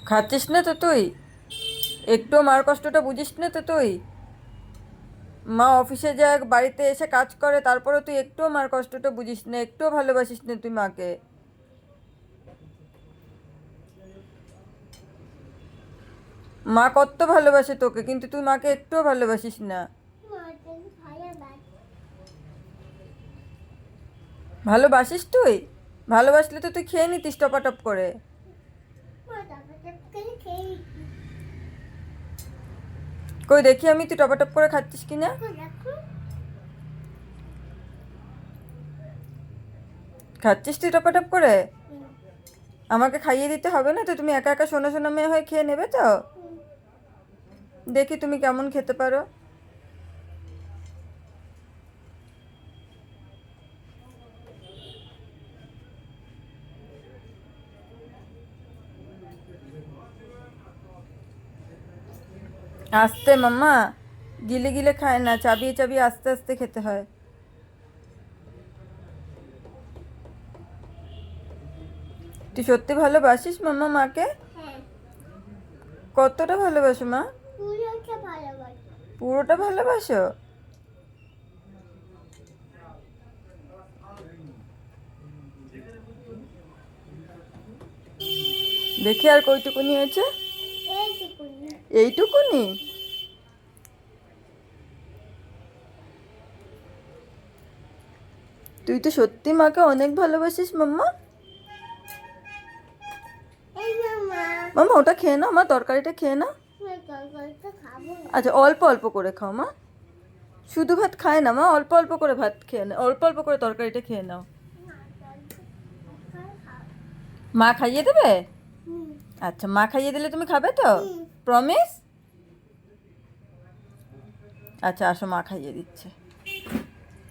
খাচ্ছিস না তো তুই? একটু মার কষ্টটা বুঝিস না তো তুই? মা অফিসে যায়, বাড়িতে এসে কাজ করে, তারপরে তুই একটুও মার কষ্টটা বুঝিস না, একটুও ভালোবাসিস না তুই মাকে। মা কত ভালোবাসে তোকে, কিন্তু তুই মাকে একটুও ভালোবাসিস না। ভালোবাসিস তুই? ভালোবাসলে তো তুই খেয়ে নিতিস টপাটপ করে। কই দেখি আমি তুই টপাটপ করে খাচ্ছিস কিনা। খাচ্ছিস তুই টপাটপ করে? আমাকে খাইয়ে দিতে হবে না তো? তুমি একা একা সোনা সোনা মেয়ে হয়ে খেয়ে নেবে তো? দেখি তুমি কেমন খেতে পারো। আস্তে মাম্মা, গিলে গিলে খায় না, চাবিয়ে চাবিয়ে আস্তে আস্তে খেতে হয়। তুই সত্যি ভালোবাসিস মাম্মা মাকে? কতটা ভালোবাসো মা? পুরোটা ভালোবাসো? দেখি আর কইটুকুনি হয়েছে? এইটুকুনি? তুই তো সত্যি মাকে অনেক ভালোবাসিস মাম্মা। মাম্মা ওটা খেয়ে নাও, মা তরকারিটা খেয়ে নাও। আচ্ছা অল্প অল্প করে খাও মা। শুধু ভাত খায় না মা, অল্প অল্প করে ভাত খেয়ে নাও, অল্প অল্প করে তরকারিটা খেয়ে নাও। মা খাইয়ে দেবে? আচ্ছা মা খাইয়ে দিলে তুমি খাবে তো? প্রমিস? আচ্ছা আসো, মা খাইয়ে দিচ্ছে।